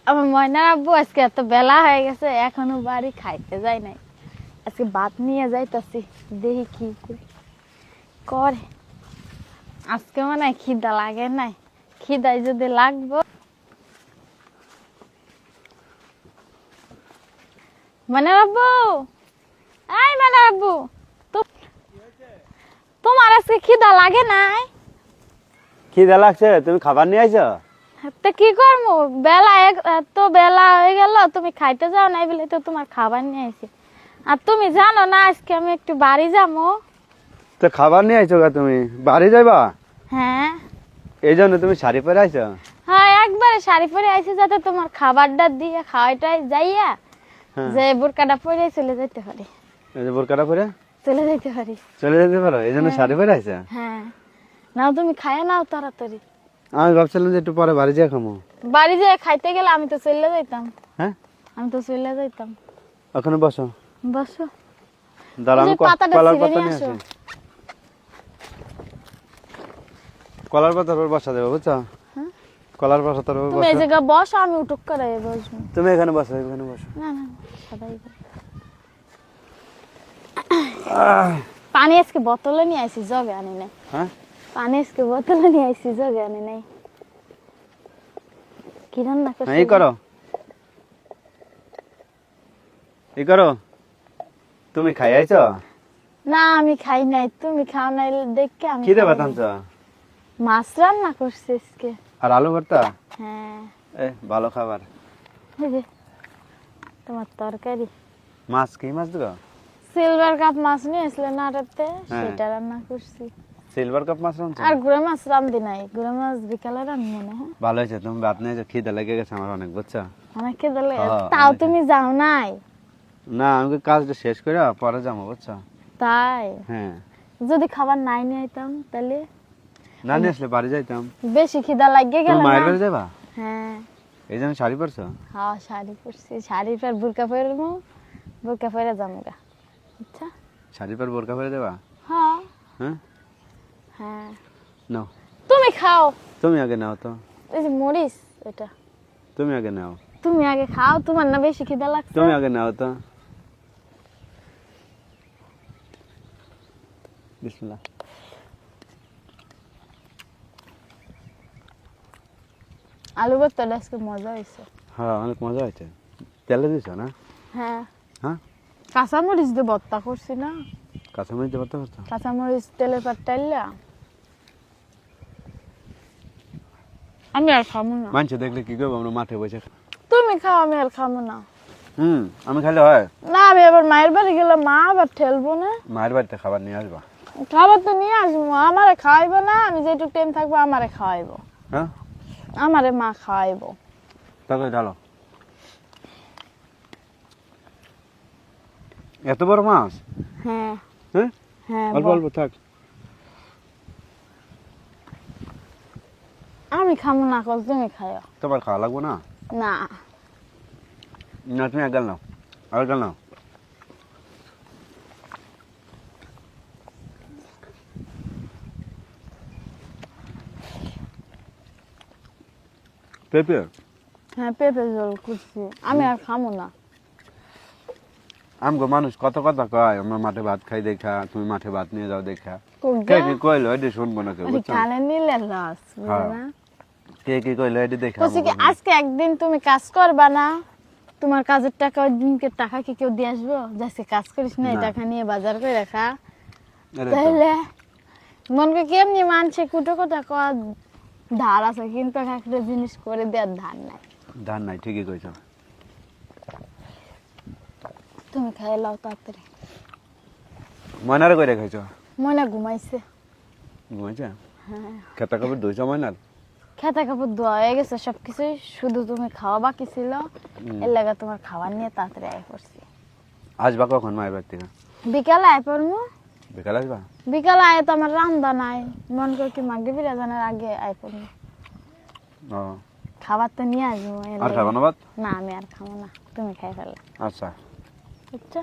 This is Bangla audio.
আমার ময়নার আব্বু আজকে এত বেলা হয়ে গেছে এখনো বাড়ি খাইতে যায় নাই। আজকে ভাত নিয়ে যাইতাছি, দেখি কি করে। আজকে মানে খিদা লাগে নাই, খিদাই যদি লাগবো। ময়নার আব্বু, এই ময়নার আব্বু, তোমার আজকে খিদা লাগে নাই? খিদা লাগছে, তুমি খাবার নিয়ে আইছো? তা কি করবো, বেলা তো বেলা হয়ে গেল, তুমি খাইতে যাও নাই বলে তো তোমার খাবার নিয়ে আইছি। আর তুমি জানো না আজকে আমি একটু বাড়ি যাবো। তো খাবার নিয়ে আইছো গা, তুমি বাড়ি যাইবা? হ্যাঁ এই জন্য তুমি শাড়ি পরে আইছো? হ্যাঁ, একবারে শাড়ি পরে আইছি যাতে তোমার খাবারটা দিয়ে খাওয়াটাই যাইয়া যে বোরকাটা পরে চলে যেতে পারি। এই যে বোরকাটা পরে চলে যেতে পারি। চলে যেতে পারো, এই জন্য শাড়ি পরে আইছো? হ্যাঁ, নাও তুমি খাইয়া নাও তাড়াতাড়ি। আমি ভাবছিলাম যে একটু পরে বাড়ি যাই খামো। বাড়ি যেয়ে খাইতে গেলে আমি তো চলে যাইতাম। হ্যাঁ, আমি তো চলে যাইতাম। ওখানে বসো। বসো, দাঁড়া, আমি পাতাটা কলার ছিঁড়ে পাতা নিয়ে নিয়ে আসো। আসি। কলার পাতার উপর বসা দেবো, বুঝছো? কলার পাতার উপর তুমি এই বসো। জায়গায় বসো, আমি উঠুক করে বসবো। তুমি এখানে বসো, এখানে বসো। না না, সবাই পানি আজকে বোতলে নিয়ে আইছি, জগে আনি নাই। হ্যাঁ, পানি আজকে বোতলে নিয়ে আইছি, জগে আনি নাই। কি রান্না করছো? এই করো, এই করো। তুমি খাই আইছো? না, আমি খাই নাই। তুমি খাও নাই দেখে আমি কি দেবা খাই নাই। টানছো? মাছ রান্না করছি আজকে। আর আলু ভর্তা? হ্যাঁ, ভালো খাবার। এই যে তোমার তরকারি। মাছ কি মাছ দেবো? সিলভার কাপ মাছ নিয়ে আসলে নাটাতে, হ্যাঁ। সেটা রান্না করছি। সিলভার কাপ মাছ রাঁধছো? আর গুড়া মাছ রান্ধি নাই, গুড়া মাছ বিকালে রান্ধবো না। হ্যাঁ, ভালো হয়েছে, তুমি ভাত নিয়ে খিদে লেগে গেছে আমার অনেক, বুঝছো? অনেকে দিলে হ্যাঁ, তাও অনেক। তুমি যাও নাই। না, আমি কাজটা শেষ করে পরে যাবো, বুঝছো? তাই হ্যাঁ, যদি খাবার নাই নিয়ে আইতাম তাহলে না নিয়ে আসলে বাড়ি যাইতাম। বেশি খিদা লাগিয়ে গেল তুমি মায়ের না। বাড়ি যাবা? হ্যাঁ এই জন্য শাড়ি পরছো? হ্যাঁ, শাড়ি পরছি, শাড়ি পর বুরকা পরবো, বুরকা পরে যাবো গা। আচ্ছা, শাড়ি পর বোরকা পরে যাবা? হ্যাঁ হ্যাঁ, হ্যাঁ। নাও। তুমি খাও, তুমি আগে নাও তো। এই যে মরিচ এটা, তুমি আগে নাও। তুমি আগে খাও, তোমার না বেশি খিদা লাগছে। তুমি আগে নাও তো। বিসমিল্লাহ। আলু ভর্তাটা আজকে মজা হয়েছে। হ্যাঁ, অনেক মজা হয়েছে। তেলে দিছো না? হ্যাঁ, হ্যাঁ, কাঁচামরিচ দিয়ে ভর্তা করছি না। কাঁচামরিচ দিয়ে ভর্তা করছো? কাঁচামরিচ তেলের পর টাইলা। আমি আর খাবো না। মানছে দেখলে কি করবো, আমরা মাঠে বসে তুমি খাও, আমি আর খাবো না। আমি খাইলে হয়? না, আমি আবার মায়ের বাড়ি গেলে মা আবার ঠেলবো না। মায়ের বাড়িতে খাবার নিয়ে আসবা। খাবার তো নিয়ে আসবো, আমারে খাওয়াইবো না। আমি যেটুকু টাইম থাকবো আমারে খাওয়াইবো, হ্যাঁ, আমারে মা খাওয়াইবো। তারপরে ঢালো। এত বড় মাছ? হ্যাঁ হ্যাঁ, হ্যাঁ, অল্প অল্প থাক। আমি খাবো না, কল তুমি খাইও। তোমার খাওয়া লাগবো না? না, না, তুমি এক গাল নাও, আর গাল নাও। পেঁপে? হ্যাঁ, পেঁপে ঝোল করছি, আমি আর খাবো না। আমগো মানুষ কত কথা কয়, আমরা মাঠে ভাত খাই দেখা, তুমি মাঠে ভাত নিয়ে যাও দেখা। কোন কে কি কইলো এটি শুনবো না কেউ, ওই বুঝছো? কানে নিলে লস, বুঝলে হ্যাঁ। না? কে কি কইলো এটি দেখা। বলছি কি আজকে একদিন তুমি কাজ করবা না, তোমার কাজের টাকা ওই দিনকে টাকা কি কেউ দিয়ে আসবো? যে আজকে কাজ করিস না, এই না। টাকা নিয়ে বাজার করে রাখা। তাহলে মনকে কেমনি মানছে, কুটো কথা কর ধার আছে, কিন্তু একটা জিনিস করে দেওয়ার ধার নাই। ধান নাই, ঠিকই কইছো। তুমি খাই লাও তাড়াতাড়ি। ময়নারে কইরা খাইছো? ময়না ঘুমাইছে। ঘুমাইছে? হ্যাঁ, খেতা কাপড় ধুইছো ময়নার? খেতা কাপড় ধোয়া হয়ে গেছে সবকিছুই, শুধু তুমি খাওয়া বাকি ছিল। এর লাগা তোমার খাবার নিয়ে তাড়াতাড়ি আয় পড়ছি। আসবা কখন মায়ের বাড়ি থেকে? বিকালে আয় পড়মু। বিকাল আসবা? বিকালে আয় তো আমার রান্দা নাই, মন করে কি মাগরিব আজানের আগে আয় পড়মু। ও, খাবার তো নিয়ে আসবো। এর আর লাগা। খাবা না ভাত? না, আমি আর খাবো না, তুমি খাই ফেলে। আচ্ছা। বুঝছো?